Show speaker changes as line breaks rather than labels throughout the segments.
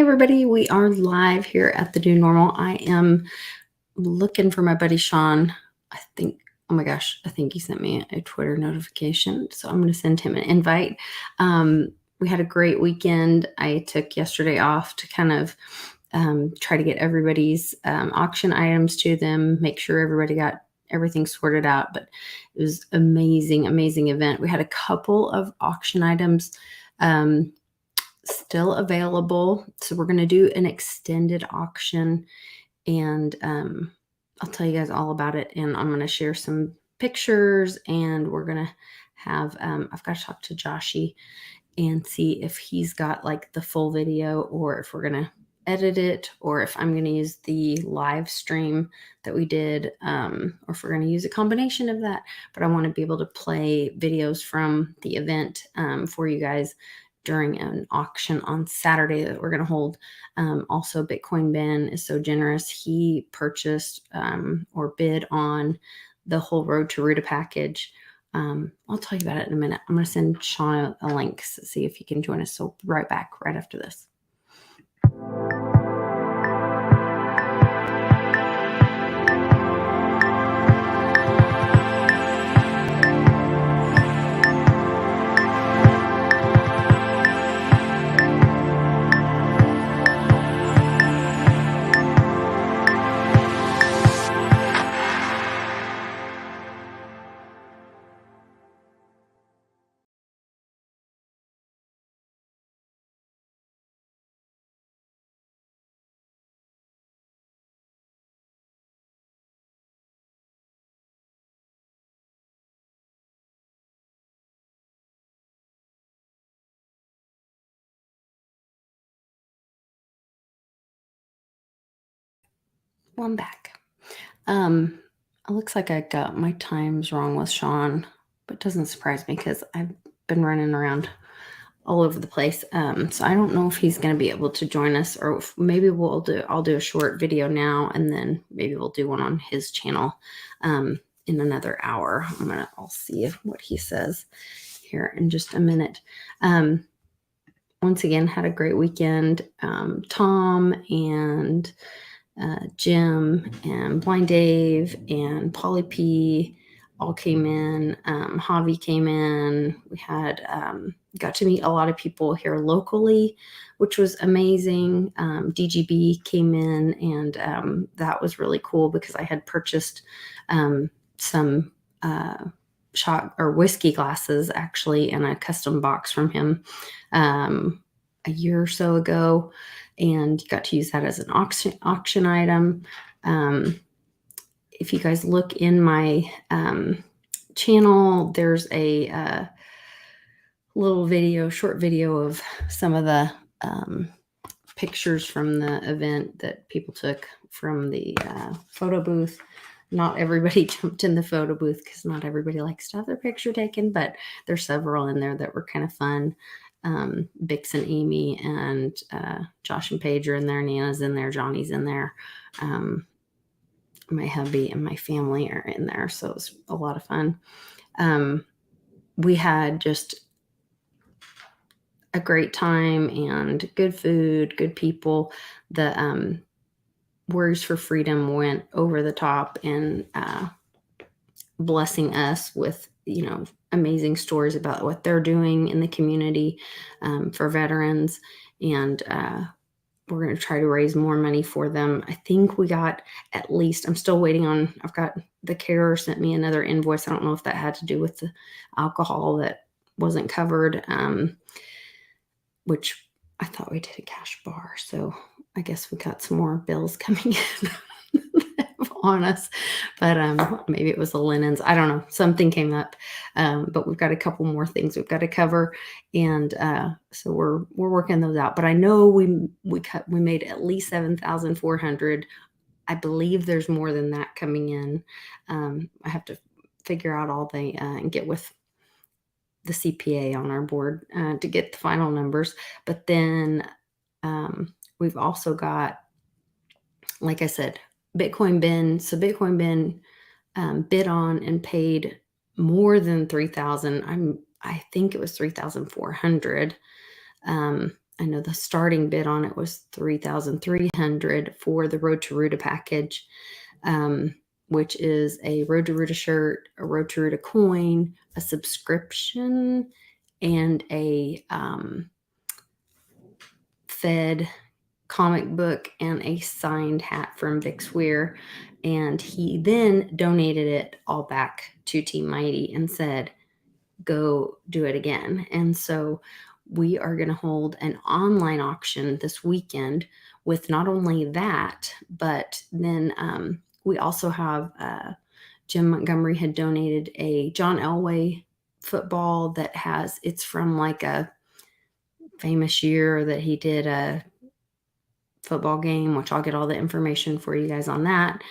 everybody, we are live here at the New Normal. I am looking for my buddy Sean. I think, oh my gosh, I think he sent me a Twitter notification. So I'm going to send him an invite. We had a great weekend. I took yesterday off to kind of try to get everybody's auction items to them, make sure everybody got everything sorted out. But it was amazing, amazing event. We had a couple of auction items still available. So we're going to do an extended auction, and I'll tell you guys all about it. And I'm going to share some pictures, and we're going to have, I've got to talk to Joshy and see if he's got like the full video, or if we're going to edit it, or if I'm going to use the live stream that we did, or if we're going to use a combination of that. But I want to be able to play videos from the event for you guys during an auction on Saturday that we're going to hold. Also, Bitcoin Ben is so generous. He purchased or bid on the whole Road to Ruta package. I'll tell you about it in a minute. I'm going to send Sean a link to see if he can join us. So right back right after this. Well, I'm back. It looks like I got my times wrong with Sean, but it doesn't surprise me because I've been running around all over the place. So I don't know if he's going to be able to join us, or if maybe I'll do a short video now, and then maybe we'll do one on his channel in another hour. I'll see what he says here in just a minute. Once again, had a great weekend. Tom and Jim and Blind Dave and Polly P all came in. Javi came in. We had got to meet a lot of people here locally, which was amazing. DGB came in, and that was really cool because I had purchased some shot or whiskey glasses actually in a custom box from him a year or so ago, and got to use that as an auction item. If you guys look in my channel, there's a short video of some of the pictures from the event that people took from the photo booth. Not everybody jumped in the photo booth because not everybody likes to have their picture taken, but there's several in there that were kind of fun. Bix and Amy and Josh and Paige are in there. Nana's in there. Johnny's in there. My hubby and my family are in there. So it was a lot of fun. We had just a great time and good food, good people. The Warriors for Freedom went over the top and blessing us with, amazing stories about what they're doing in the community for veterans. And we're going to try to raise more money for them. I think we got at least, I'm still waiting on, I've got the carer sent me another invoice. I don't know if that had to do with the alcohol that wasn't covered, which I thought we did a cash bar. So I guess we got some more bills coming in on us, but maybe it was the linens. I don't know. Something came up, but we've got a couple more things we've got to cover, and so we're working those out. But I know we made at least 7,400. I believe there's more than that coming in. I have to figure out all the and get with the CPA on our board to get the final numbers. But then we've also got, like I said, Bitcoin Ben. So Bitcoin Ben bid on and paid more than 3,000. I think it was 3,400. I know the starting bid on it was $3,300 for the Road to Ruta package, which is a Road to Ruta shirt, a Road to Ruta coin, a subscription, and a Fed comic book and a signed hat from Vic Swear. And he then donated it all back to Team Mighty and said, go do it again. And so we are going to hold an online auction this weekend with not only that, but then we also have Jim Montgomery had donated a John Elway football that it's from like a famous year that he did a football game, which I'll get all the information for you guys on that.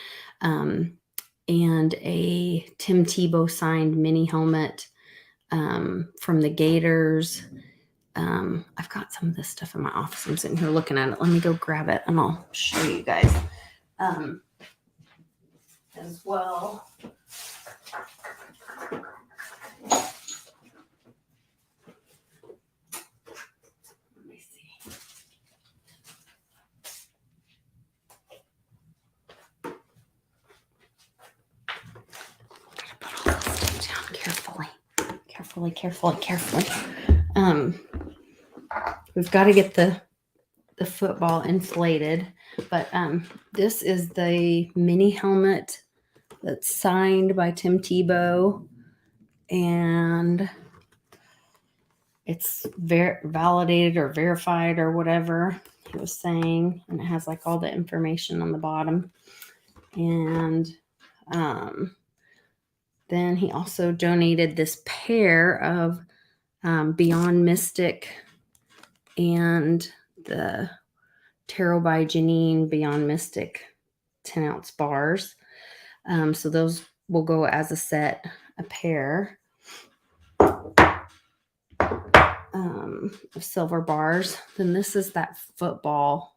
And a Tim Tebow signed mini helmet from the Gators. I've got some of this stuff in my office. I'm sitting here looking at it. Let me go grab it and I'll show you guys as well. Let me see. Gotta put all this stuff down carefully. Carefully. We've got to get the football inflated, but this is the mini helmet that's signed by Tim Tebow, and it's validated or verified or whatever he was saying, and it has like all the information on the bottom. And then he also donated this pair of Beyond Mystic and the Tarot by Janine Beyond Mystic 10-ounce bars. So those will go as a set, a pair of silver bars. Then this is that football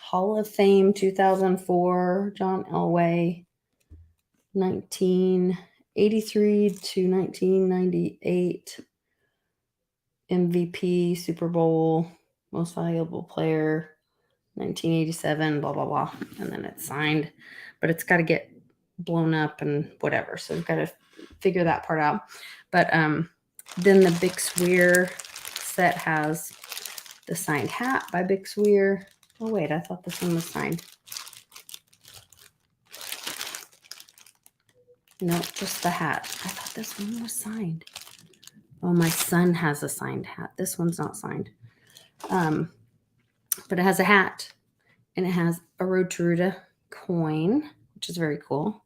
Hall of Fame 2004 John Elway 1983 to 1998 MVP, Super Bowl, most valuable player, 1987, blah, blah, blah. And then it's signed, but it's got to get blown up and whatever. So we've got to figure that part out. But then the Vic Swear set has the signed hat by Vic Swear. Oh, wait, I thought this one was signed. No, just the hat. I thought this one was signed. Oh, my son has a signed hat. This one's not signed. But it has a hat, and it has a Road to Ruta coin, which is very cool.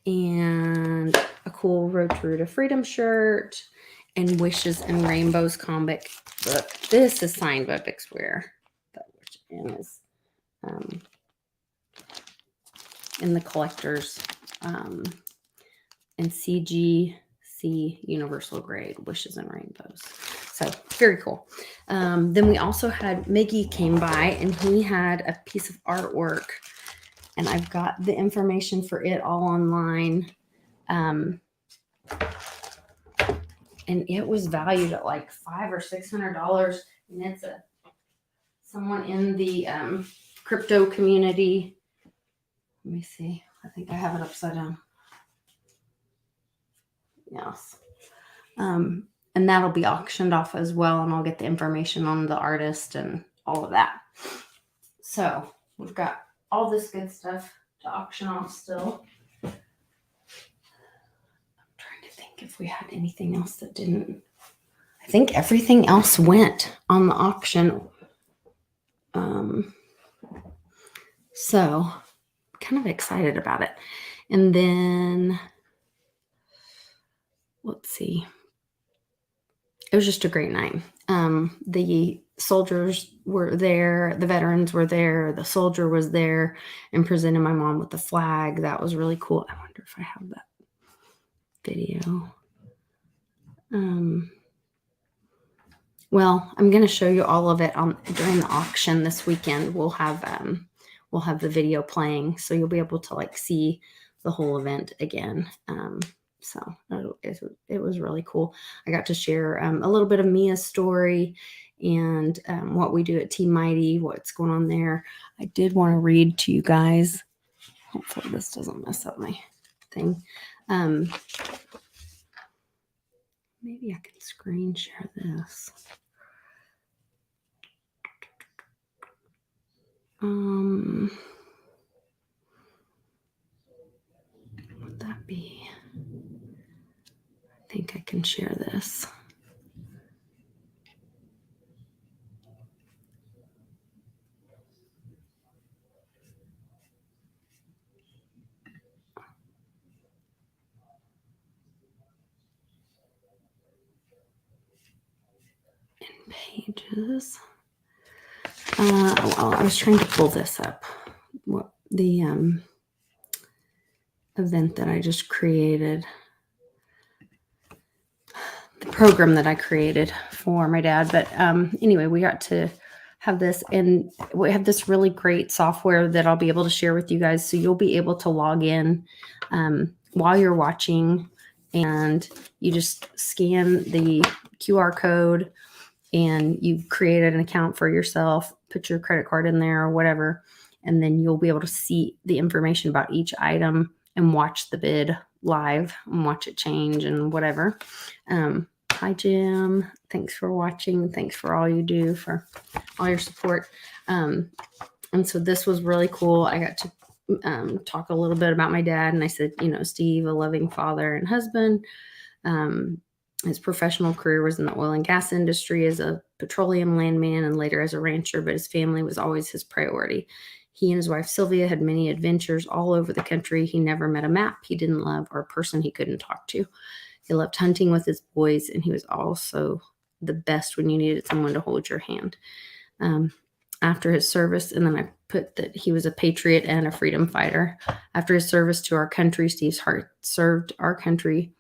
And a cool Road to Ruta Freedom shirt and Wishes and Rainbows comic book. This is signed by Vic Swear, which is in the collector's and CGC Universal Grade Wishes and Rainbows. So very cool. Then we also had Miggy came by, and he had a piece of artwork, and I've got the information for it all online. And it was valued at like $500 or $600. And it's someone in the crypto community. Let me see. I think I have it upside down. Yes. And that'll be auctioned off as well. And I'll get the information on the artist and all of that. So we've got all this good stuff to auction off still. I'm trying to think if we had anything else that didn't. I think everything else went on the auction. So kind of excited about it. And then let's see. It was just a great night. The soldiers were there, the veterans were there, the soldier was there and presented my mom with the flag. That was really cool. I wonder if I have that video. Well, I'm going to show you all of it during the auction this weekend. We'll have the video playing, so you'll be able to like see the whole event again. So it was really cool. I got to share a little bit of Mia's story and what we do at Team Mighty, what's going on there. I did want to read to you guys. Hopefully this doesn't mess up my thing. Maybe I can screen share this. Would that be? I think I can share this. In Pages. Well, I was trying to pull this up. What the event that I just created, the program that I created for my dad. But anyway, we got to have this, and we have this really great software that I'll be able to share with you guys. So you'll be able to log in while you're watching, and you just scan the QR code and you create an account for yourself, put your credit card in there or whatever, and then you'll be able to see the information about each item and watch the bid live and watch it change and whatever. Hi, Jim. Thanks for watching. Thanks for all you do, for all your support. And so this was really cool. I got to talk a little bit about my dad, and I said, Steve, a loving father and husband. His professional career was in the oil and gas industry as a petroleum landman and later as a rancher, but his family was always his priority. He and his wife, Sylvia, had many adventures all over the country. He never met a map he didn't love or a person he couldn't talk to. He loved hunting with his boys, and he was also the best when you needed someone to hold your hand. After his service, and then I put that he was a patriot and a freedom fighter. After his service to our country, Steve's heart served our country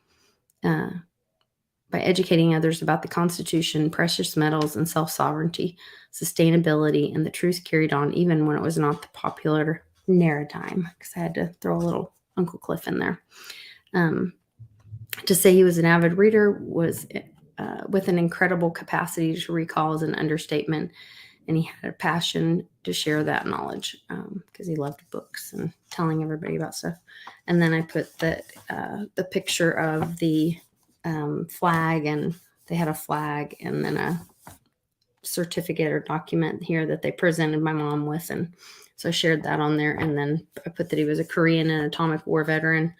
by educating others about the Constitution, precious metals, and self-sovereignty, sustainability, and the truths carried on even when it was not the popular narrative, because I had to throw a little Uncle Cliff in there. To say he was an avid reader was with an incredible capacity to recall is an understatement, and he had a passion to share that knowledge because he loved books and telling everybody about stuff. And then I put the picture of the flag, and they had a flag and then a certificate or document here that they presented my mom with, and so I shared that on there. And then I put that he was a Korean and atomic war veteran,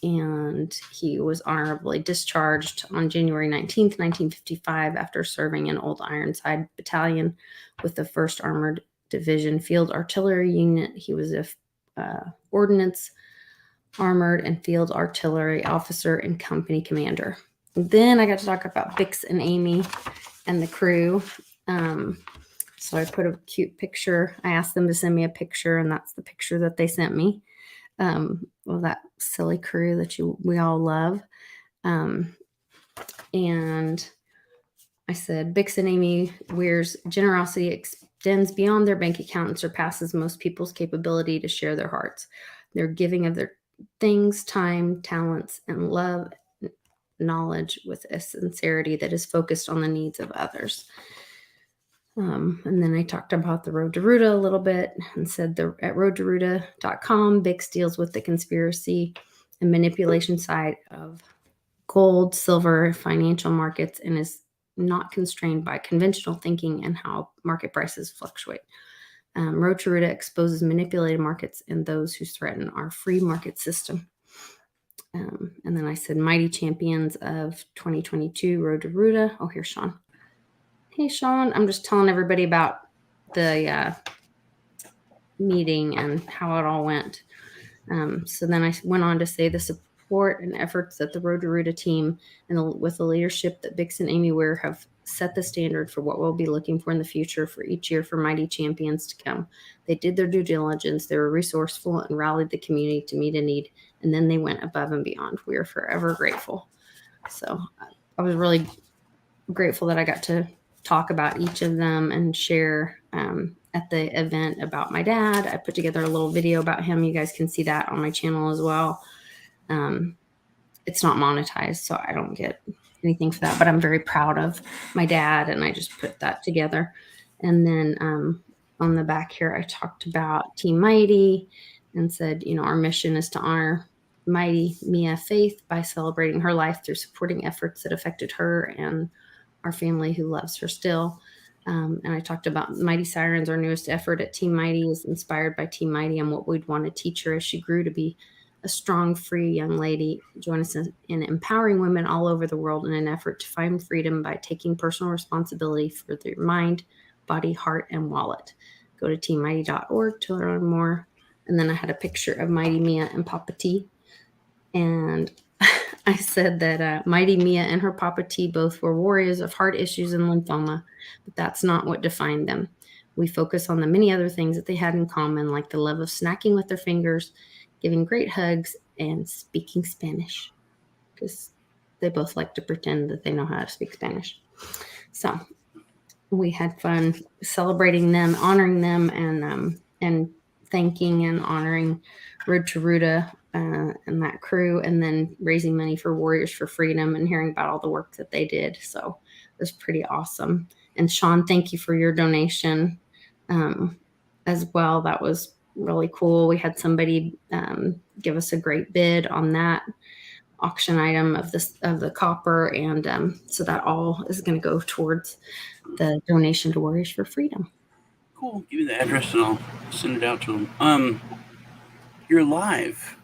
and he was honorably discharged on January 19th, 1955 after serving in Old Ironside Battalion with the 1st Armored Division Field Artillery Unit. He was a ordnance, armored, and field artillery officer and company commander. And then I got to talk about Bix and Amy and the crew. So I put a cute picture. I asked them to send me a picture, and that's the picture that they sent me. Well, that silly crew that we all love. And I said, Bix and Amy Weir's generosity extends beyond their bank account and surpasses most people's capability to share their hearts. Their giving of their things, time, talents, and love, knowledge with a sincerity that is focused on the needs of others. And then I talked about the Road to Ruta a little bit and said at roadtoruta.com, Bix deals with the conspiracy and manipulation side of gold, silver, financial markets, and is not constrained by conventional thinking and how market prices fluctuate. Road to Ruta exposes manipulated markets and those who threaten our free market system. And then I said, Mighty Champions of 2022, Road to Ruta. Oh, here's Sean. Hey, Sean. I'm just telling everybody about the meeting and how it all went. So then I went on to say the support and efforts that the Road to Ruta team and with the leadership that Bix and Amy Weir have set the standard for what we'll be looking for in the future for each year for Mighty Champions to come. They did their due diligence. They were resourceful and rallied the community to meet a need. And then they went above and beyond. We are forever grateful. So I was really grateful that I got to talk about each of them and share at the event about my dad. I put together a little video about him. You guys can see that on my channel as well. It's not monetized, so I don't get anything for that. But I'm very proud of my dad, and I just put that together. And then on the back here, I talked about Team Mighty and said, our mission is to honor Mighty Mia Faith by celebrating her life through supporting efforts that affected her and our family who loves her still. And I talked about Mighty Sirens, our newest effort at Team Mighty, is inspired by Team Mighty and what we'd want to teach her as she grew to be a strong, free young lady. Join us in empowering women all over the world in an effort to find freedom by taking personal responsibility for their mind, body, heart, and wallet. Go to teammighty.org to learn more. And then I had a picture of Mighty Mia and Papa T. And I said that Mighty Mia and her Papa T both were warriors of heart issues and lymphoma, but that's not what defined them. We focus on the many other things that they had in common, like the love of snacking with their fingers, giving great hugs, and speaking Spanish, because they both like to pretend that they know how to speak Spanish. So we had fun celebrating them, honoring them, and thanking and honoring Road to Ruta and that crew, and then raising money for Warriors for Freedom and hearing about all the work that they did. So it was pretty awesome. And Sean, thank you for your donation as well. That was really cool. We had somebody give us a great bid on that auction item of the copper, and so that all is going to go towards the donation to Warriors for Freedom.
Cool. Give me the address and I'll send it out to them. You're live.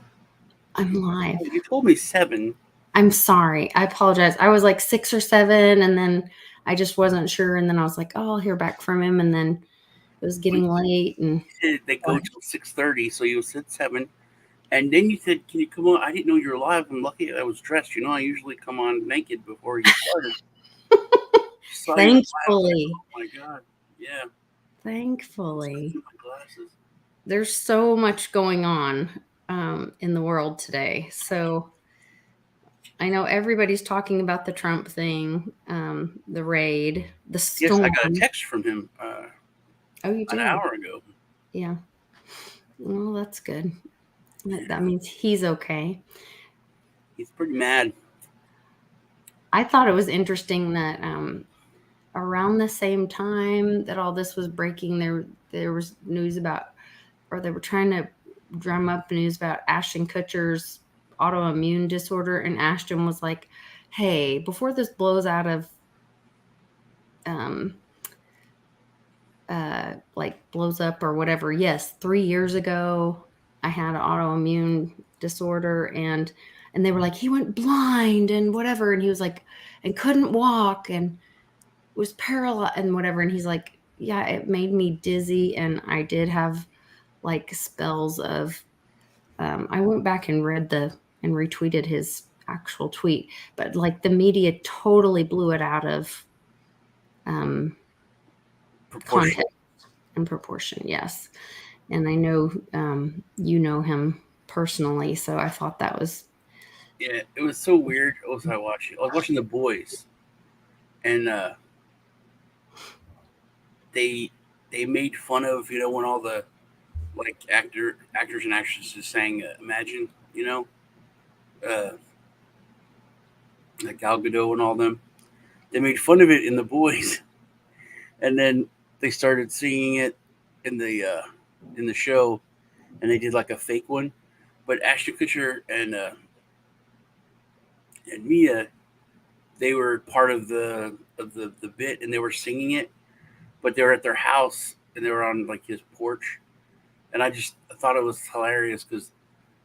I'm live.
You told me 7.
I'm sorry. I apologize. I was like 6 or 7, and then I just wasn't sure, and then I was like, oh, I'll hear back from him, and then it was getting late. And
they go till 6:30, so you said 7. And then you said, can you come on? I didn't know you were live. I'm lucky I was dressed. I usually come on naked before you started.
Thankfully.
Oh, my God. Yeah.
Thankfully.
My glasses.
There's so much going on in the world today. So I know everybody's talking about the Trump thing, the raid, the storm.
Yes, I got a text from him
oh, you did?
An hour ago.
Yeah. Well, that's good. That means he's okay.
He's pretty mad.
I thought it was interesting that around the same time that all this was breaking, there was news about, or they were trying to drum up news about Ashton Kutcher's autoimmune disorder, and Ashton was like, hey, before this blows out of like blows up or whatever, yes, 3 years ago I had an autoimmune disorder, and they were like, he went blind and whatever, and he was like, and couldn't walk and was paralyzed and whatever, and he's like, yeah, it made me dizzy, and I did have like spells of I went back and read and retweeted his actual tweet, but like the media totally blew it out of context and proportion. Yes. And I know you know him personally, so I thought that was.
Yeah, it was so weird. What was I watching? I was watching The Boys, and they made fun of when all the like actors and actresses sang Imagine, like Gal Gadot and all them. They made fun of it in The Boys, and then they started singing it in the show, and they did like a fake one. But Ashton Kutcher and Mia, they were part of the bit, and they were singing it, but they were at their house and they were on like his porch, and I thought it was hilarious because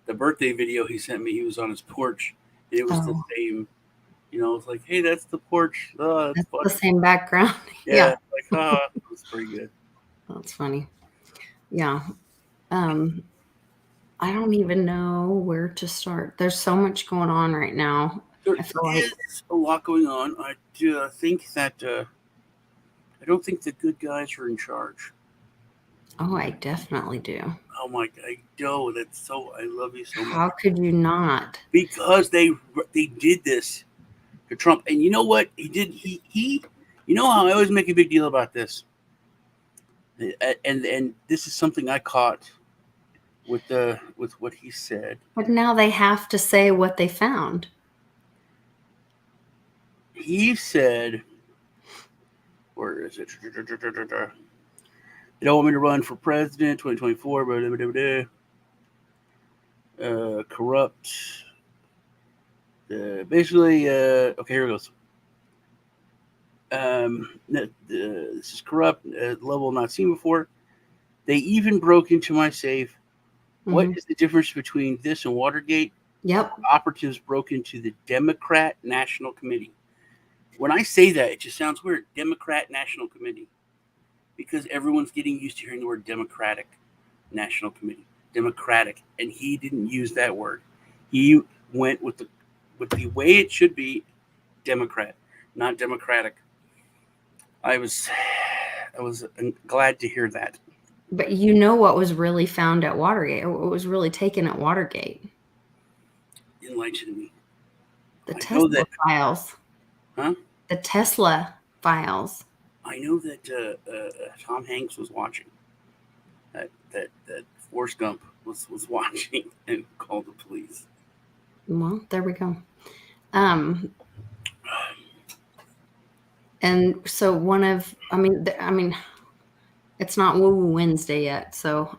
the birthday video he sent me, he was on his porch, and it was the same. It's like, hey, that's the porch. Oh, that's
the same background.
Yeah. Like, oh, that's pretty good.
That's funny. Yeah. I don't even know where to start. There's so much going on right now.
There is a lot going on. I think that I don't think the good guys are in charge.
Oh, I definitely do.
Oh my God, I know. I love you so much.
How could you not?
Because they did this to Trump, and you know what he did? He you know how I always make a big deal about this, and this is something I caught with what he said.
But now they have to say what they found.
He said, where is it? They don't want me to run for president 2024, blah, blah, blah, blah. Corrupt. Basically, okay, here it goes. This is corrupt, level not seen before. They even broke into my safe. What
Mm-hmm.
is the difference between this and Watergate?
Yep.
Operatives broke into the Democrat National Committee. When I say that, it just sounds weird. Democrat National Committee. Because everyone's getting used to hearing the word Democratic National Committee. Democratic. And he didn't use that word. He went with the way it should be, Democrat, not Democratic. I was glad to hear that.
But you know what was really found at Watergate, or what was really taken at Watergate?
Enlighten me.
The
I know
Tesla
that,
files.
huh?
The Tesla files.
I know that Tom Hanks was watching. That Forrest Gump was watching and called the police.
Well, there we go. Um, and so I mean, it's not Woo Woo Wednesday yet, so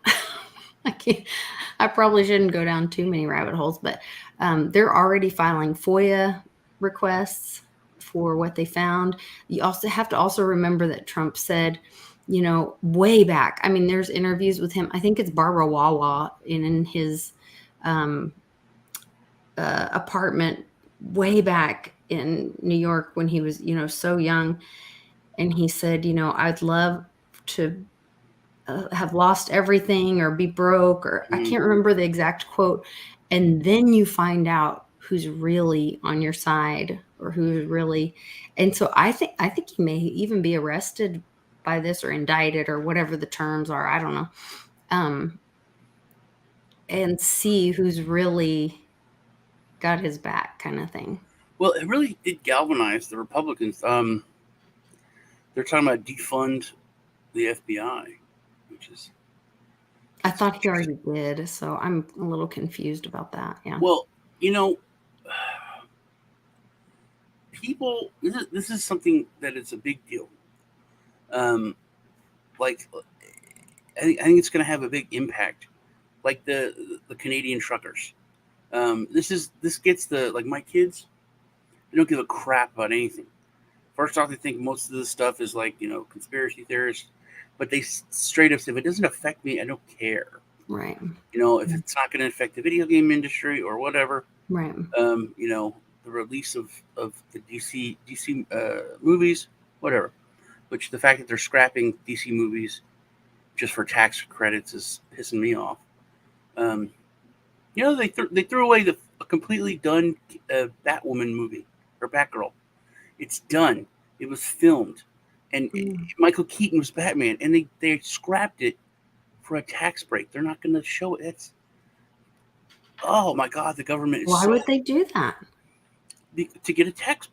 I can't. I probably shouldn't go down too many rabbit holes, but they're already filing FOIA requests for what they found. You also have to also remember that Trump said, way back. I mean, there's interviews with him. I think it's Barbara Wawa in his um, apartment way back in New York when he was, so young. And he said, I'd love to have lost everything or be broke, or I
Mm.
can't remember the exact quote. And then you find out who's really on your side or who's really. And so I think he may even be arrested by this or indicted or whatever the terms are. I don't know. Um, and see who's really got his back, kind of thing.
Well, it really did galvanize the Republicans. They're talking about defund the FBI, which is
I thought he already did, so I'm a little confused about that. Yeah.
well, you know, people. This is something that is a big deal. Um, like I think it's going to have a big impact. Like the Canadian truckers. This gets the like my kids. They don't give a crap about anything. First off, they think most of this stuff is like conspiracy theorists, but they straight up say if it doesn't affect me, I don't care.
Right.
If it's not going to affect the video game industry or whatever,
Right.
the release of the DC movies, whatever. Which the fact that they're scrapping DC movies just for tax credits is pissing me off. Um, they threw away a completely done Batwoman movie or Batgirl. It's done. It was filmed, and
Mm.
Michael Keaton was Batman, and they scrapped it for a tax break. They're not going to show it. It's oh my god, the government is
Why
so
would they do that?
to get a tax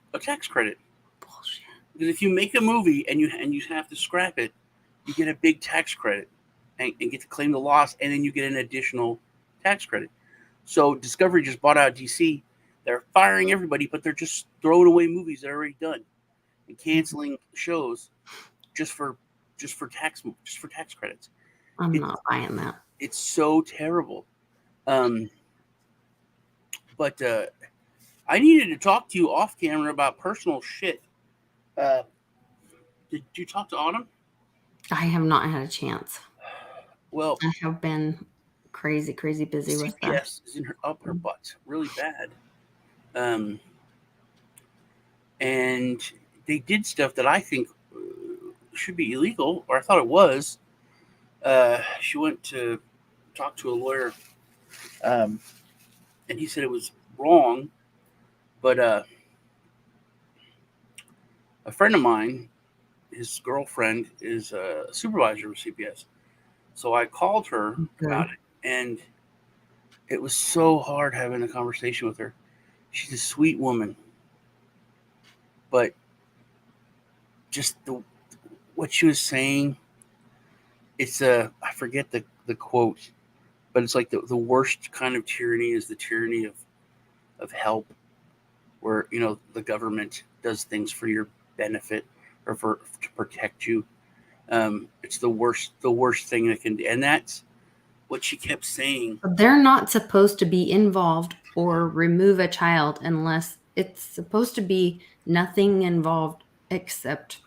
credit.
Bullshit.
Because if you make a movie and you have to scrap it, you get a big tax credit and get to claim the loss, and then you get an additional tax credit. So Discovery just bought out DC. They're firing everybody, but they're just throwing away movies that are already done and canceling shows just for tax credits.
I'm
It,
not buying that.
it's so terrible. Um, but I needed to talk to you off camera about personal shit. Uh, did you talk to Autumn?
I have not had a chance.
Well,
I have been crazy, crazy busy with that.
CPS is in her butt really bad. Um, and they did stuff that I think should be illegal, or I thought it was. She went to talk to a lawyer, um, and he said it was wrong. But a friend of mine, his girlfriend, is a supervisor of CPS. So I called her
Good.
about it, and it was so hard having a conversation with her. She's a sweet woman, but just what she was saying, it's I forget the quote, but it's like the worst kind of tyranny is the tyranny of help, where the government does things for your benefit or for to protect you. It's the worst thing that can, and that's what she kept saying.
They're not supposed to be involved or remove a child unless it's supposed to be nothing involved except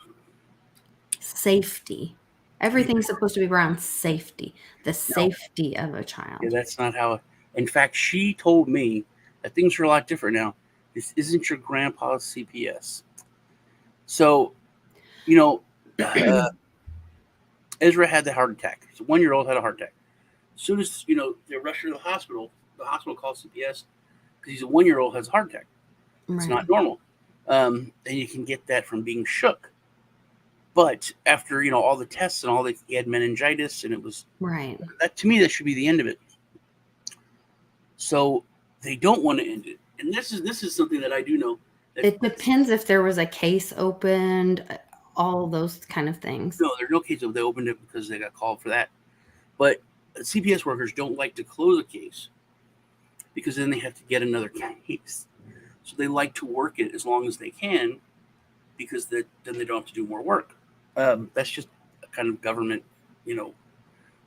safety.
Yeah,
Everything's supposed to be around safety, the
no,
safety of a
yeah,
child.
that's not how. In fact, she told me that things are a lot different now. This isn't your grandpa's CPS. So you know, uh, Ezra had the heart attack. He's a 1-year-old had a heart attack. As soon as they rushed her to the hospital called CPS because he's a 1-year-old has a heart attack. It's
Right.
not normal, and you can get that from being shook. But after all the tests and all that, he had meningitis, and it was
Right.
that to me that should be the end of it. So they don't want to end it, and this is something that I do know that
It depends if there was a case opened, all those kind of things.
no, there's no case of they opened it because they got called for that. But CPS workers don't like to close a case because then they have to get another case. So they like to work it as long as they can because then they don't have to do more work. That's just a kind of government, you know,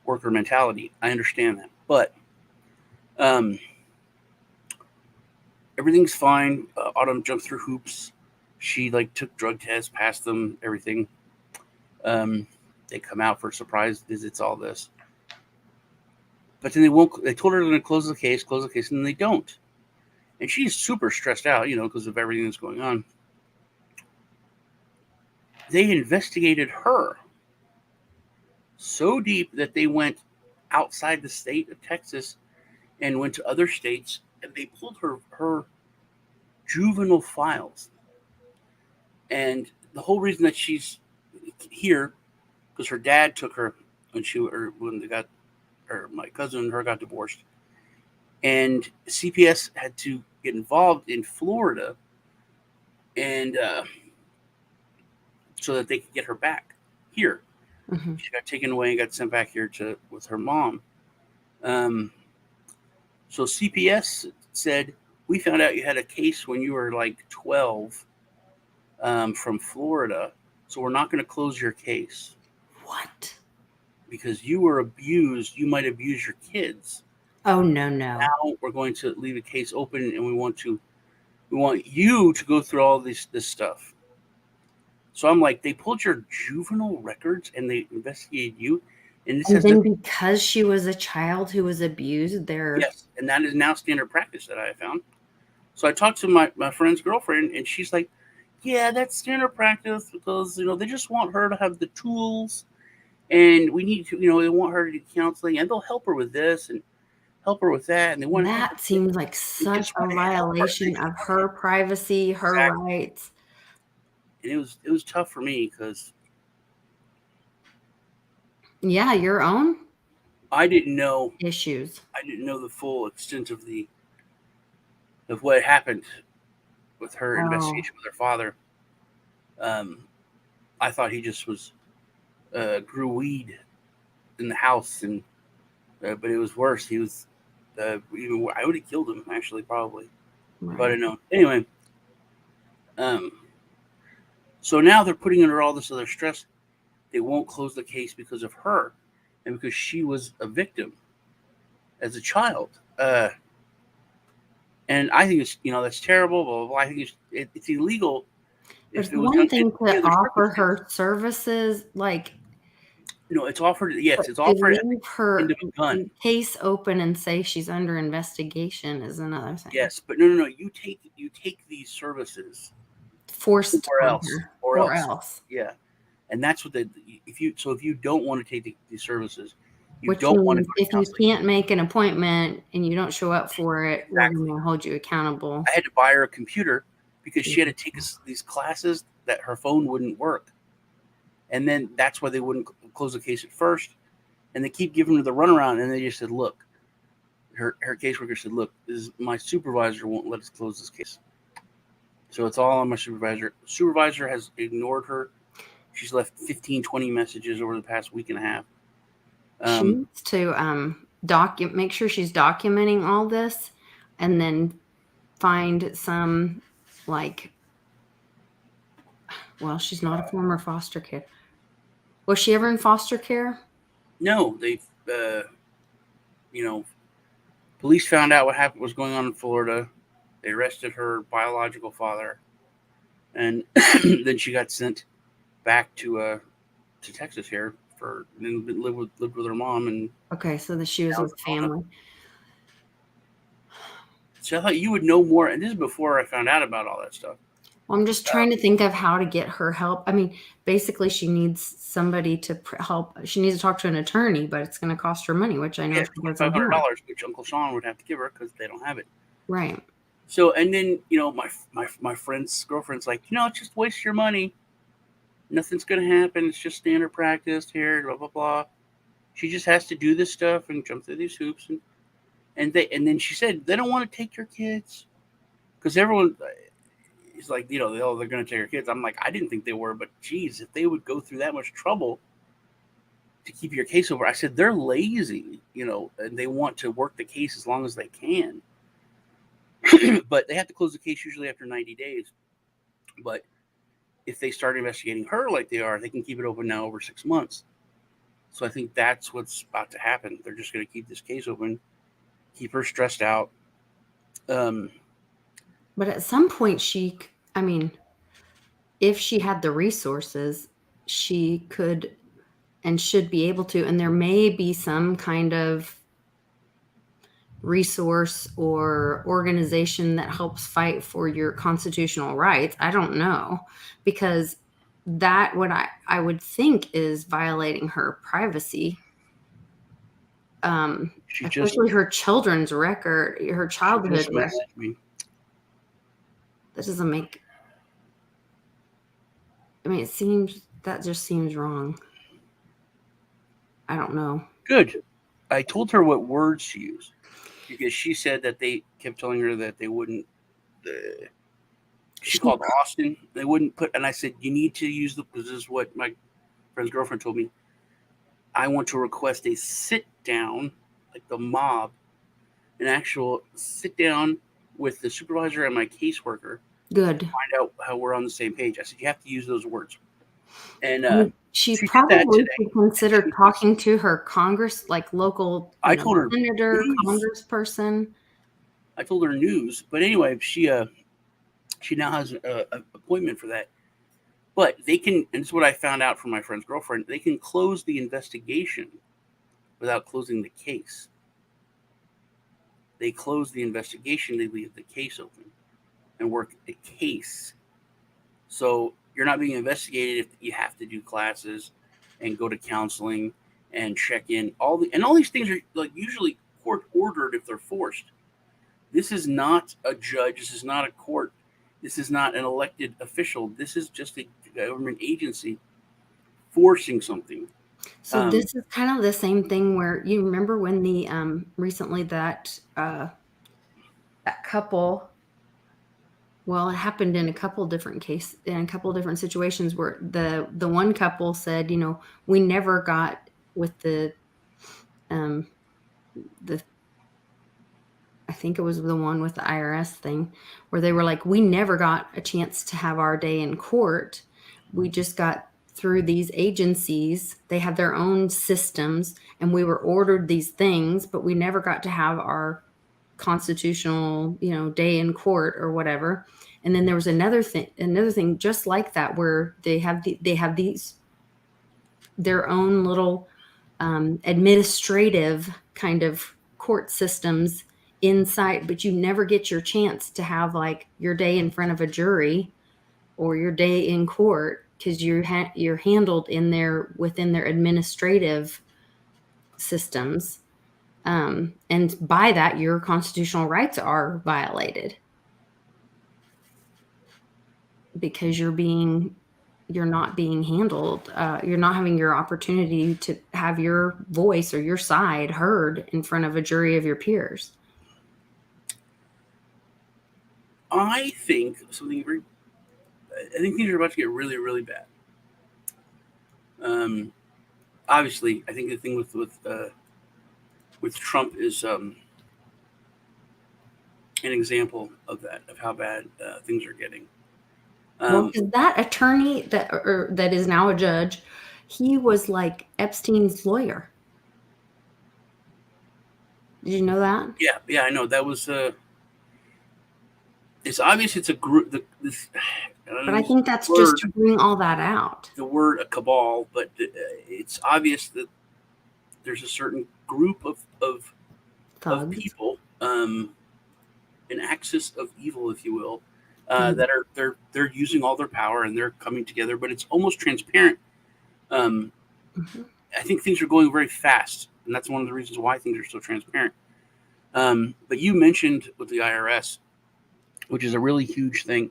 worker mentality. I understand that, but um, everything's fine. Autumn jumped through hoops. She like took drug tests, passed them, everything. Um, they come out for surprise visits, all this, but then they won't. They told her they're going to close the case, and then they don't. And she's super stressed out, because of everything that's going on. They investigated her so deep that they went outside the state of Texas and went to other states, and they pulled her juvenile files. And the whole reason that she's here because her dad took her when they got or my cousin and her got divorced, and CPS had to get involved in Florida, and so that they could get her back here.
Hmm.
She got taken away and got sent back here to with her mom. Um, so CPS said, we found out you had a case when you were like 12 from Florida, so we're not going to close your case
What?
because you were abused. You might abuse your kids.
Oh, no, no.
Now we're going to leave a case open, and we want you to go through all this stuff. So I'm like, they pulled your juvenile records and they investigated you, and this
And
has nothing.
then because she was a child who was abused, they're
Yes, and that is now standard practice that I have found. So I talked to my friend's girlfriend, and she's like, "Yeah, that's standard practice because they just want her to have the tools, and we need to they want her to do counseling, and they'll help her with this and help her with that, and they want to have
that seems like
they
such
just
a
want to help her. They
violation
just
of
want to
her privacy, her
exactly."
rights.
And it was tough for me because
Yeah, your own
I didn't know
issues.
I didn't know the full extent of what happened with her
Oh,
investigation with her father. Um, I thought he just was grew weed in the house, and but it was worse. He was even I would have killed him actually probably if I'd
right.
have known. Anyway, um, so now they're putting under all this other stress. They won't close the case because of her, and because she was a victim as a child. And I think it's that's terrible. Blah, blah, blah. I think it's illegal
But
if
it's
it was done
one
in
thing
any
to
other
offer
circumstance.
her services, like,
It's offered. Yes,
but
it's
to
offered at
leave
the end
her
of a gun.
case open and say she's under investigation is another thing.
Yes, but no. You take these services
Forced
or
on
else,
her,
or
or
else.
else.
Yeah, and that's what if you don't want to take these services, you
Which
don't want to
means
go to
if you
counseling.
can't make an appointment and you don't show up for it, we're
Exactly.
gonna hold you accountable.
I had to buy her a computer because she had
Jesus.
to take these classes that her phone wouldn't work, and then that's why they wouldn't close the case at first, and they keep giving her the runaround, and they just said, look. Her caseworker said, "Look, my supervisor won't let us close this case, so it's all on my supervisor. Supervisor has ignored her. She's left 15, 20 messages over the past week and a half.
She
Um,
needs to make sure she's documenting all this, and then find some, like, well, she's not a former foster kid. Was she ever in foster care?
No, they, you know, police found out what happened was going on in Florida. They arrested her biological father, and then she got sent back to Texas here for and lived with her mom, and
Okay, so that she was
now
with
it's grown up.
family.
So I thought you would know more, and this is before I found out about all that stuff.
Well, I'm just trying to think of how to get her help. I mean, basically, she needs somebody to help. She needs to talk to an attorney, but it's going to cost her money, which I know
Yeah,
she
twenty five
doesn't
hundred
have.
dollars, which Uncle Sean would have to give her because they don't have it.
Right.
So, and then my friend's girlfriend's like, just waste your money. Nothing's gonna happen. It's just standard practice here. Blah blah blah. She just has to do this stuff and jump through these hoops, and then she said they don't want to take your kids because everyone is like, they're gonna take your kids. I'm like, I didn't think they were, but geez, if they would go through that much trouble to keep your case over, I said they're lazy, and they want to work the case as long as they can. But they have to close the case usually after 90 days. But if they start investigating her like they are, they can keep it open now over 6 months. So I think that's what's about to happen. They're just going to keep this case open, keep her stressed out. Um,
But at some point, I mean, if she had the resources, she could and should be able to. And there may be some kind of resource or organization that helps fight for your constitutional rights. I don't know, because that what I would think is violating her privacy,
she just
especially her children's record, her
she
childhood
just
record.
messaged me.
That doesn't make. I mean, that just seems wrong. I don't know.
Good. I told her what words to use because she said that they kept telling her that they wouldn't. She
She
called Austin. They wouldn't put, and I said you need to use because this is what my friend's girlfriend told me. I want to request a sit down, like the mob, an actual sit down with the supervisor and my caseworker,
good.
find out how we're on the same page. I said, you have to use those words. And
She
she did that
probably
today.
should
And
consider
she was,
talking to her Congress, like local,
I told her
senator,
news.
congressperson.
I told her news. But anyway, she now has an appointment for that. But they can, and this is what I found out from my friend's girlfriend, they can close the investigation without closing the case. They close the investigation, they leave the case open and work the case. So you're not being investigated if you have to do classes and go to counseling and check in. All these things are like usually court ordered if they're forced. This is not a judge. This is not a court. This is not an elected official. This is just a government agency forcing something.
So
Um,
this is kind of the same thing where you remember when the recently that couple, well, it happened in a couple different in a couple different situations where the one couple said, we never got with um the I think it was the one with the IRS thing, where they were like, we never got a chance to have our day in court. We just got through these agencies. They have their own systems, and we were ordered these things, but we never got to have our constitutional, day in court or whatever. And then there was another thing just like that, where they have these their own little administrative kind of court systems inside, but you never get your chance to have like your day in front of a jury or your day in court, because you're handled within their administrative systems, and by that your constitutional rights are violated because you're not being handled. You're not having your opportunity to have your voice or your side heard in front of a jury of your peers.
I think something very. I think things are about to get really, really bad. Um, Obviously, I think the thing with with Trump is an example of that, of how bad things are getting.
Well,
Um,
because that attorney that is now a judge, he was like Epstein's lawyer. Did you know that?
yeah, I know that was. It's obvious it's a group. This, I don't
But I
use
think that's
the
just
word
to bring all that out.
the word a cabal, but it's obvious that there's a certain group of
Thugs.
people, an axis of evil, if you will,
Mm,
that are they're using all their power and they're coming together. But it's almost transparent. Um,
mhm.
I think things are going very fast, and that's one of the reasons why things are so transparent. But you mentioned with the IRS, which is a really huge thing,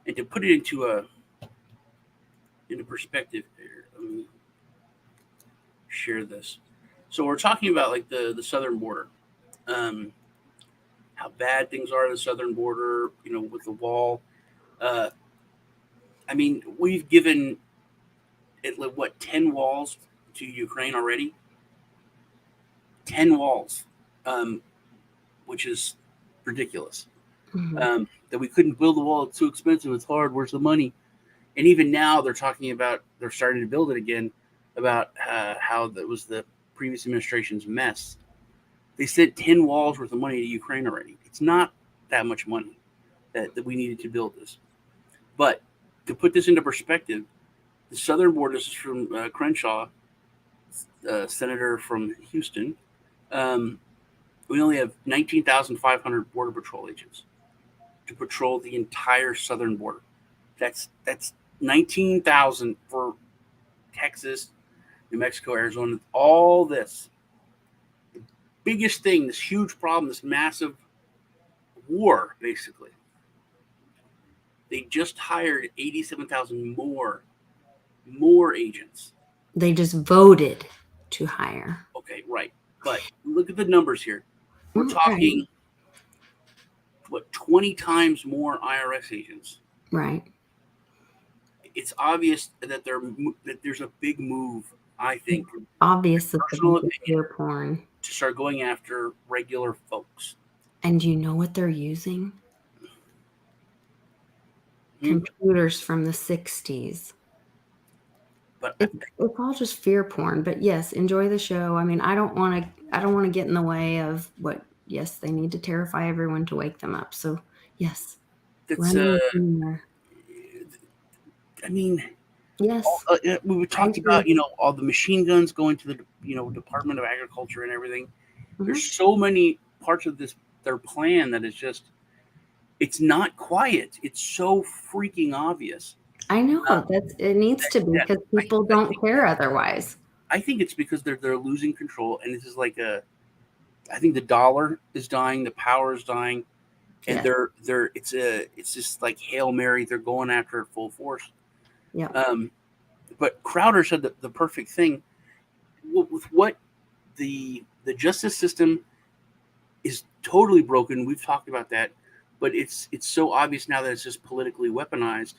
and to put it into perspective, here, let me share this. So we're talking about like the southern border, um, how bad things are at the southern border, with the wall. Uh, I mean, we've given it like, what 10 walls to Ukraine already. 10 walls, um, which is ridiculous.
Mhm.
That we couldn't build the wall; it's too expensive. It's hard. Where's the money? And even now, they're talking about they're starting to build it again. About how that was the previous administration's mess. They sent 10 walls worth of money to Ukraine already. It's not that much money that we needed to build this. But to put this into perspective, the southern border, this is from Crenshaw, senator from Houston. Um, we only have 19,500 border patrol agents to patrol the entire southern border. That's 19,000 for Texas, New Mexico, Arizona, all this. The biggest thing, this huge problem, this massive war, basically. They just hired 87,000 more agents.
They just voted to hire.
Okay, right. But look at the numbers here. We're
Mm, right.
talking what 20 times more IRS agents.
Right.
It's obvious that there's a big move, I think,
Obvious that the
personal
bunch of
opinion,
fear porn.
to start going after regular folks.
And you know what they're using?
Hmm?
Computers from the 60s.
But
It's all just fear porn, but yes, enjoy the show. I mean, I don't wanna get in the way of what yes, they need to terrify everyone to wake them up. So, yes,
that's
run your opinion there.
I mean,
Yes,
we were
I
talked
agree.
about all the machine guns going to the Department of Agriculture and everything. There's
Mhm.
so many parts of this their plan that is just it's not quiet. It's so freaking obvious.
I know, that's it needs
That,
to be
that
because people
I
don't
think
care otherwise.
it's because they're losing control, and this is like I think the dollar is dying, the power is dying, and
Yes.
it's just like Hail Mary. They're going after it full force.
Yep.
Um, but Crowder said the perfect thing with what the justice system is totally broken. We've talked about that, but it's so obvious now that it's just politically weaponized.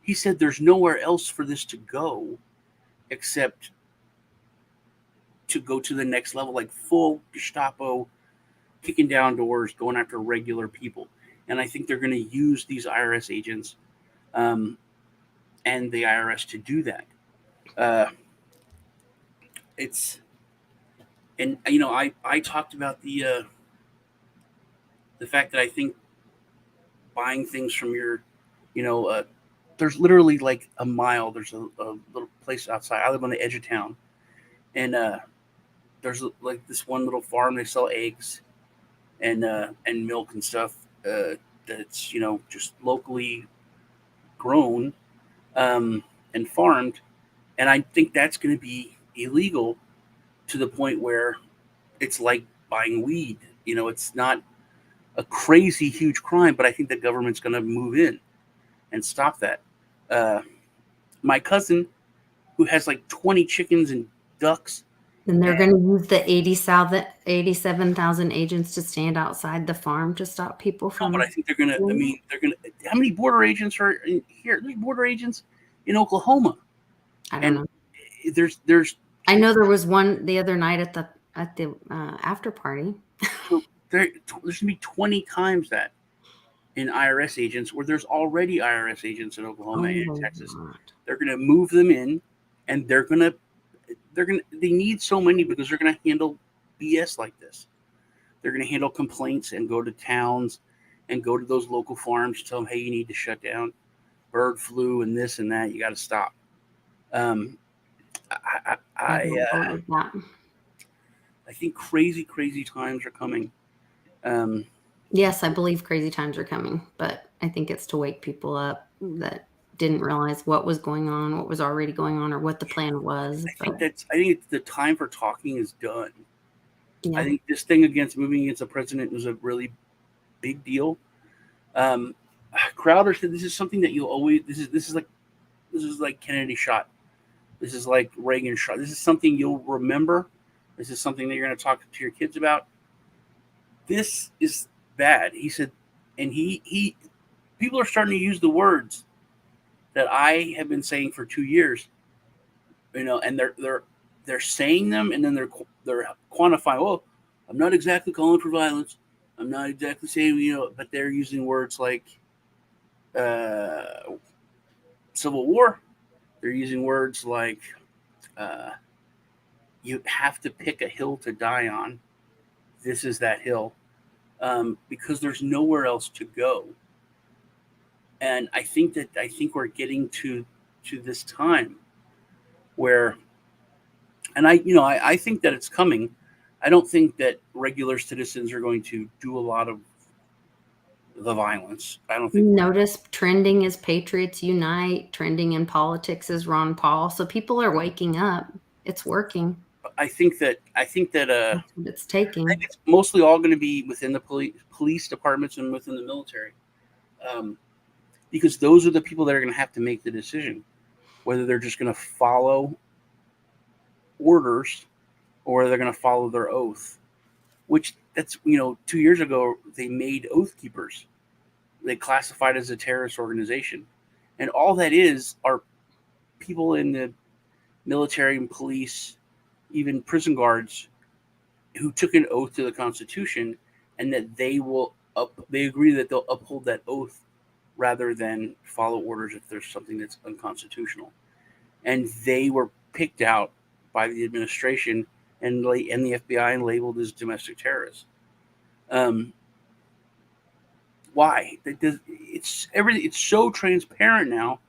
He said there's nowhere else for this to go except to go to the next level, like full Gestapo, kicking down doors, going after regular people. And I think they're going to use these IRS agents um, and the IRS to do that. Uh, it's and I talked about the fact that I think buying things from your you know there's literally like a mile. There's a little place outside. I live on the edge of town, and there's like this one little farm. They sell eggs and milk and stuff. That's just locally grown and farmed, and I think that's going to be illegal to the point where it's like buying weed. It's not a crazy huge crime, but I think the government's going to move in and stop that. Uh, my cousin, who has like 20 chickens and ducks.
And they're
And
gonna use the 87,000 agents to stand outside the farm to stop people
no, but I
from
think they're gonna. I
doing
mean, they're gonna. How many border agents are in here? There's border agents in Oklahoma,
I don't
and
know.
there's
I know there was one the other night at the at the after party.
So there's gonna be 20 times that in IRS agents, where there's already IRS agents in Oklahoma
Oh
and
my
Texas.
God.
They're gonna move them in, and they need so many because they're gonna handle BS like this. They're gonna handle complaints and go to towns and go to those local farms, tell them, hey, you need to shut down bird flu and this and that. You got to stop. Um,
I don't believe that.
I think crazy times are coming. Um,
Yes, I believe crazy times are coming, but I think it's to wake people up that didn't realize what was going on, what was already going on, or what the plan was. But
I think the time for talking is done. I
yeah,
think this thing against moving against the president was a really big deal. Um, Crowder said this is something that you'll always. This is like Kennedy shot. This is like Reagan shot. This is something you'll remember. This is something that you're going to talk to your kids about. This is bad. He said, and he people are starting to use the words that I have been saying for 2 years. And they're saying them, and then they're quantifying. Well, I'm not exactly calling for violence. I'm not exactly saying but they're using words like uh, civil war. They're using words like uh, you have to pick a hill to die on. This is that hill, because there's nowhere else to go. And I think we're getting to this time where, and I think that it's coming. I don't think that regular citizens are going to do a lot of the violence. I don't think we're.
notice trending is Patriots Unite, trending in politics is Ron Paul. So people are waking up. It's working.
I think that
That's what it's
I think
taking.
it's mostly all going to be within the police departments and within the military, um, because those are the people that are going to have to make the decision whether they're just going to follow orders or whether they're going to follow their oath. Which that's 2 years ago they made oath keepers. They classified as a terrorist organization, and all that is are people in the military and police, even prison guards, who took an oath to the Constitution, and that they agree that they'll uphold that oath rather than follow orders if there's something that's unconstitutional. And they were picked out by the administration and the FBI and labeled as domestic terrorists. Um, why? It's everything. It's so transparent now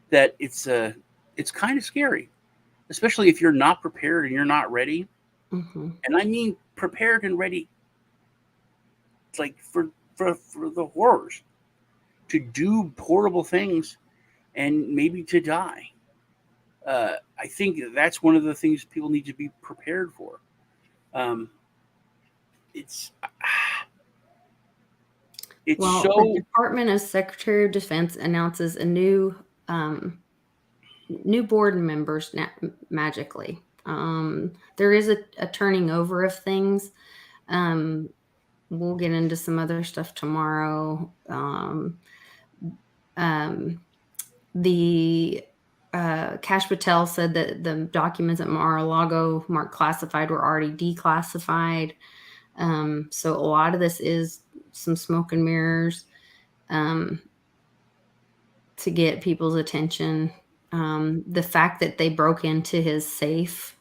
that it's kind of scary, especially if you're not prepared and you're not ready.
Hmm.
And I mean prepared and ready, like for the horrors, to do horrible things and maybe to die. I think that's one of the things people need to be prepared for. Um, it's it's
Well, the
so
Department of Secretary of Defense announces a new board members magically. There is a turning over of things. Um, we'll get into some other stuff tomorrow. Um, the Cash Patel said that the documents at Mar-a-Lago marked classified were already declassified. So a lot of this is some smoke and mirrors um, to get people's attention. The fact that they broke into his safe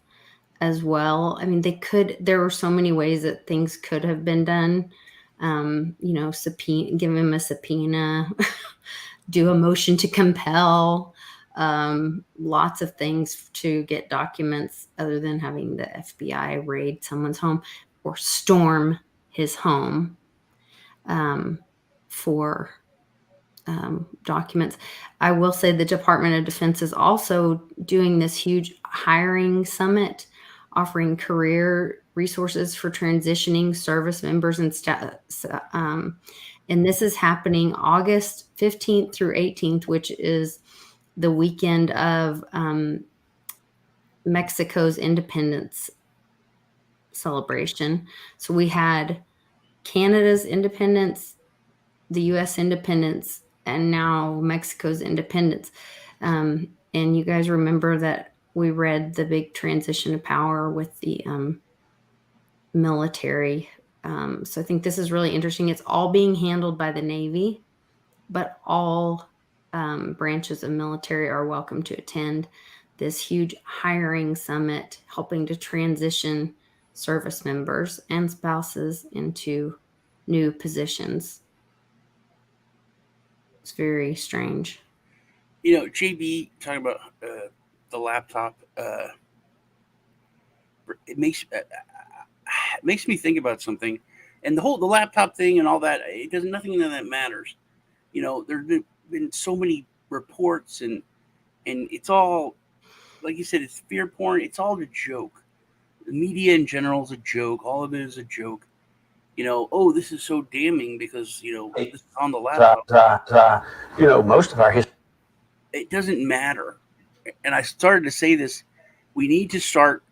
as well. I mean, there were so many ways that things could have been done. Give him a subpoena, do a motion to compel, lots of things to get documents other than having the FBI raid someone's home or storm his home for documents. I will say the Department of Defense is also doing this huge hiring summit, offering career resources for transitioning service members and staff. And this is happening August 15th through 18th, which is the weekend of Mexico's independence celebration. So we had Canada's independence, the US independence, and now Mexico's independence. And you guys remember that we read the big transition of power with the military. So I think this is really interesting. It's all being handled by the Navy, but all branches of military are welcome to attend this huge hiring summit, helping to transition service members and spouses into new positions. It's very strange.
You know, JB talking about the laptop. It makes me think about something, and the laptop thing and all that. It doesn't. Nothing of that matters. You know, there's been so many reports, and it's all, like you said, it's fear porn. It's all a joke. The media in general is a joke. All of it is a joke. You know, oh, this is so damning because this is on the laptop.
Most of our history.
It doesn't matter. And I started to say this. We need to start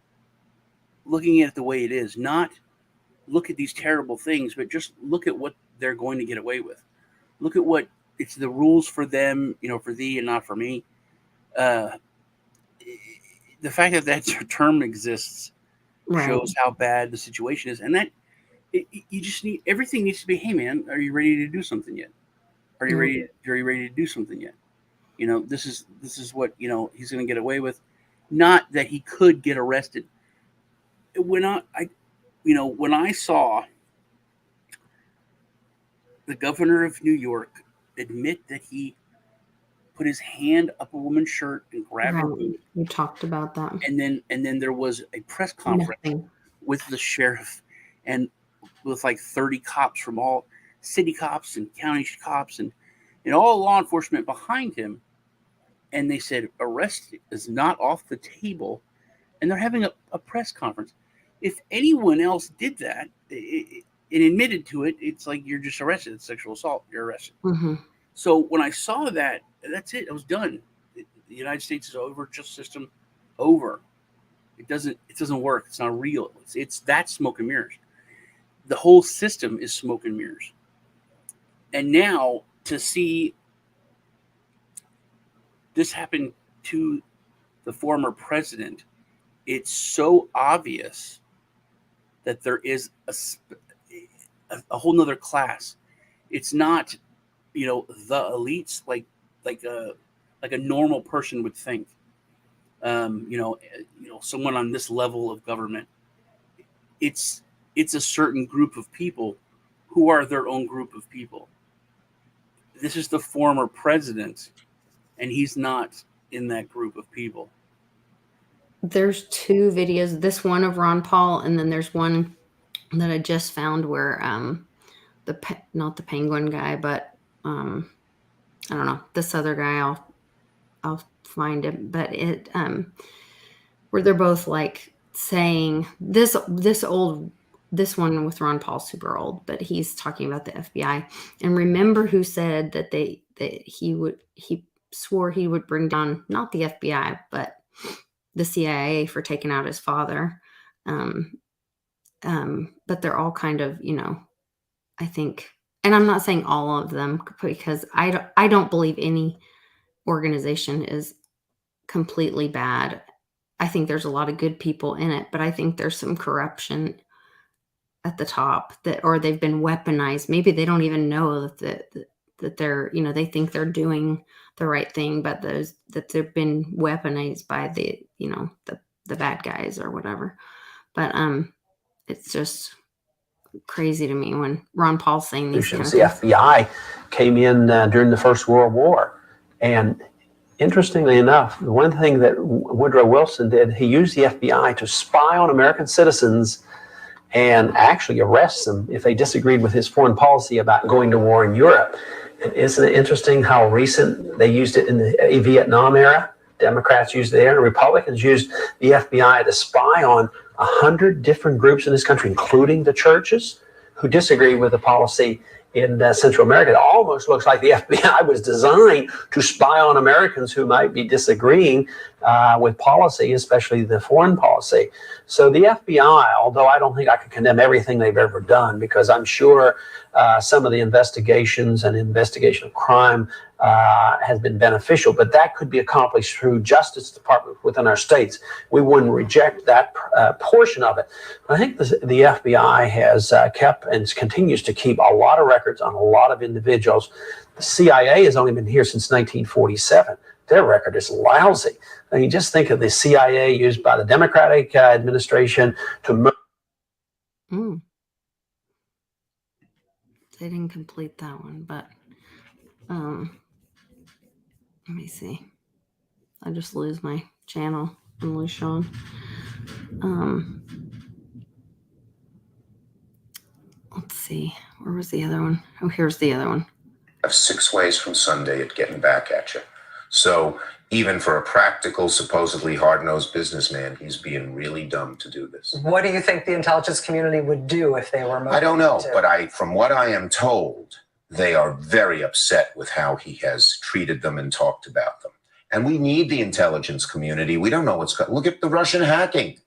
looking at it the way it is, not look at these terrible things, but just look at what they're going to get away with. Look at what it's the rules for them, for thee and not for me. The fact that term exists shows how bad the situation is, and that you just need everything needs to be. Hey, man, are you ready to do something yet? Are you ready? Are you ready to do something yet? This is what he's going to get away with. Not that he could get arrested. When I saw the governor of New York admit that he put his hand up a woman's shirt and grabbed her boot.
We talked about that.
And then there was a press conference with the sheriff and with like 30 cops from all city cops and county cops and all law enforcement behind him. And they said arrest is not off the table. And they're having a press conference. If anyone else did that and admitted to it, it's like you're just arrested. It's sexual assault. You're arrested.
Mm-hmm.
So when I saw that, that's it. It was done. The United States is over. Justice system over. It doesn't work. It's not real. It's that smoke and mirrors. The whole system is smoke and mirrors. And now to see this happen to the former president, it's so obvious that there is a whole nother class. It's not, the elites like a normal person would think. Someone on this level of government. It's a certain group of people who are their own group of people. This is the former president, and he's not in that group of people.
There's two videos, this one of Ron Paul, and then there's one that I just found where not the penguin guy, but I don't know, this other guy, I'll find him, but it where they're both like saying this one with Ron Paul, super old, but he's talking about the FBI. And remember who said that he swore he would bring down not the FBI, but the CIA for taking out his father. But they're all kind of, I think, and I'm not saying all of them because I don't believe any organization is completely bad. I think there's a lot of good people in it, but I think there's some corruption at the top or they've been weaponized. Maybe they don't even know that they're, they think they're doing the right thing, but that they've been weaponized by the bad guys or whatever. But it's just crazy to me when Ron Paul's saying these kind of
things.
The
FBI came in during the First World War, and interestingly enough, one thing that Woodrow Wilson did, he used the FBI to spy on American citizens and actually arrest them if they disagreed with his foreign policy about going to war in Europe. And isn't it interesting how recent they used it in the Vietnam era? Democrats used it there, and Republicans used the FBI to spy on 100 different groups in this country, including the churches, who disagree with the policy in Central America. It almost looks like the FBI was designed to spy on Americans who might be disagreeing with policy, especially the foreign policy. So the FBI, although I don't think I could condemn everything they've ever done, because I'm sure some of the investigations and investigation of crime has been beneficial, but that could be accomplished through Justice Department within our states. We wouldn't reject that portion of it. But I think the FBI has kept and continues to keep a lot of records on a lot of individuals. The CIA has only been here since 1947. Their record is lousy. I mean, just think of the CIA used by the Democratic administration to.
They didn't complete that one, but let me see. I just lose my channel and lose Sean. Let's see. Where was the other one? Oh, here's the other one.
Have 6 ways from Sunday at getting back at you. So even for a practical, supposedly hard-nosed businessman, he's being really dumb to do this.
What do you think the intelligence community would do if they were moved?
I don't know, but from what I am told, they are very upset with how he has treated them and talked about them. And we need the intelligence community. We don't know what's going on. Look at the Russian hacking.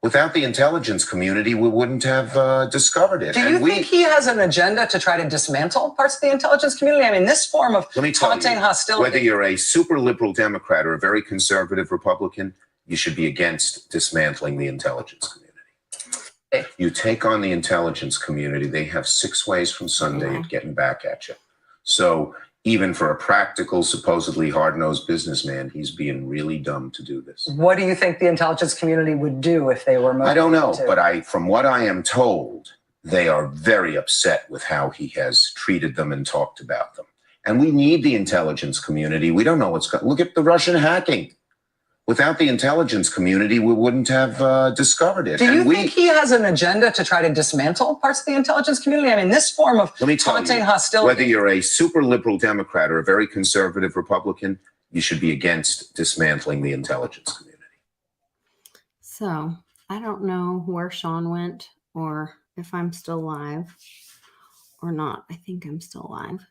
Without the intelligence community, we wouldn't have discovered it.
Do you think he has an agenda to try to dismantle parts of the intelligence community? I mean, this form of taunting hostility.
Whether you're a super liberal Democrat or a very conservative Republican, you should be against dismantling the intelligence community. You take on the intelligence community, they have 6 ways from Sunday at getting back at you. So even for a practical, supposedly hard-nosed businessman, he's being really dumb to do this.
What do you think the intelligence community would do if they were moved?
I don't know, but from what I am told, they are very upset with how he has treated them and talked about them. And we need the intelligence community. We don't know what's going on. Look at the Russian hacking. Without the intelligence community, we wouldn't have discovered it.
Do you think he has an agenda to try to dismantle parts of the intelligence community? I mean, this form of taunting hostility.
Whether you're a super liberal Democrat or a very conservative Republican, you should be against dismantling the intelligence community.
So I don't know where Sean went or if I'm still alive or not. I think I'm still alive.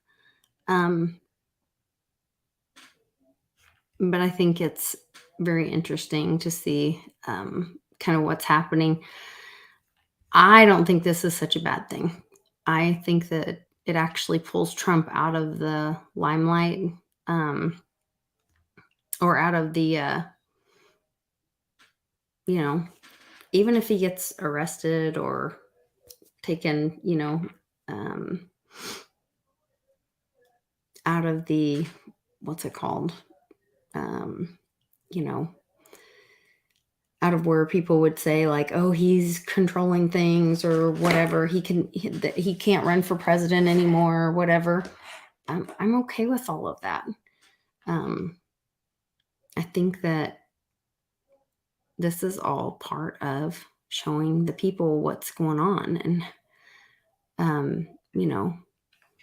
But I think it's very interesting to see kind of what's happening. I don't think this is such a bad thing. I think that it actually pulls Trump out of the limelight, or out of the, even if he gets arrested or taken, out of the, what's it called? Out of where people would say like, oh, he's controlling things or whatever. He can't run for president anymore or whatever. I'm okay with all of that. I think that this is all part of showing the people what's going on and,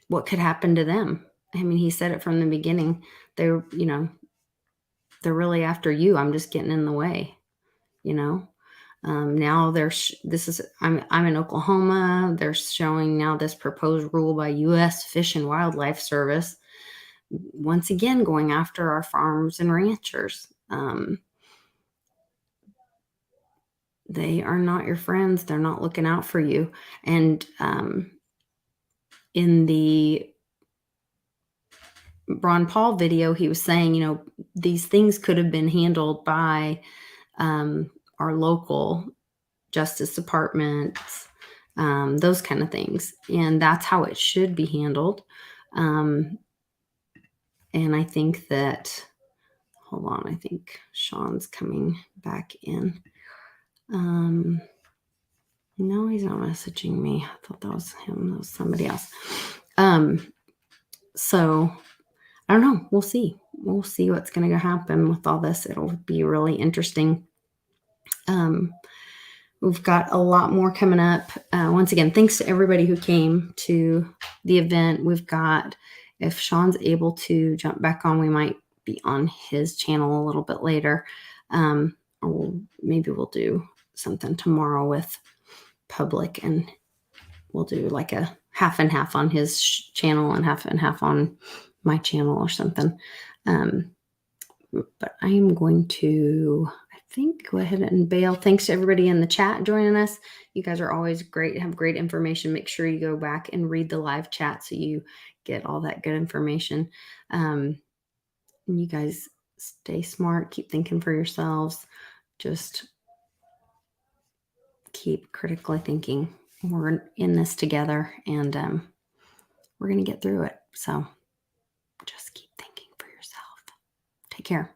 what could happen to them. I mean, he said it from the beginning. They're really after you. I'm just getting in the way, Now I'm in Oklahoma. They're showing now this proposed rule by U.S. Fish and Wildlife Service, once again going after our farmers and ranchers. They are not your friends. They're not looking out for you. And in the Ron Paul video, he was saying, these things could have been handled by our local justice departments, those kind of things. And that's how it should be handled. And I think that, hold on, I think Sean's coming back in. No, he's not messaging me. I thought that was him. That was somebody else. So I don't know. We'll see. We'll see what's going to happen with all this. It'll be really interesting. We've got a lot more coming up. Once again, thanks to everybody who came to the event. We've got, if Sean's able to jump back on, we might be on his channel a little bit later. Or maybe we'll do something tomorrow with public, and we'll do like a half and half on his channel and half on my channel or something. But I am going to, I think, go ahead and bail. Thanks to everybody in the chat joining us. You guys are always great, have great information. Make sure you go back and read the live chat so you get all that good information. And you guys stay smart, keep thinking for yourselves. Just keep critically thinking. We're in this together, and we're going to get through it. So just keep thinking for yourself. Take care.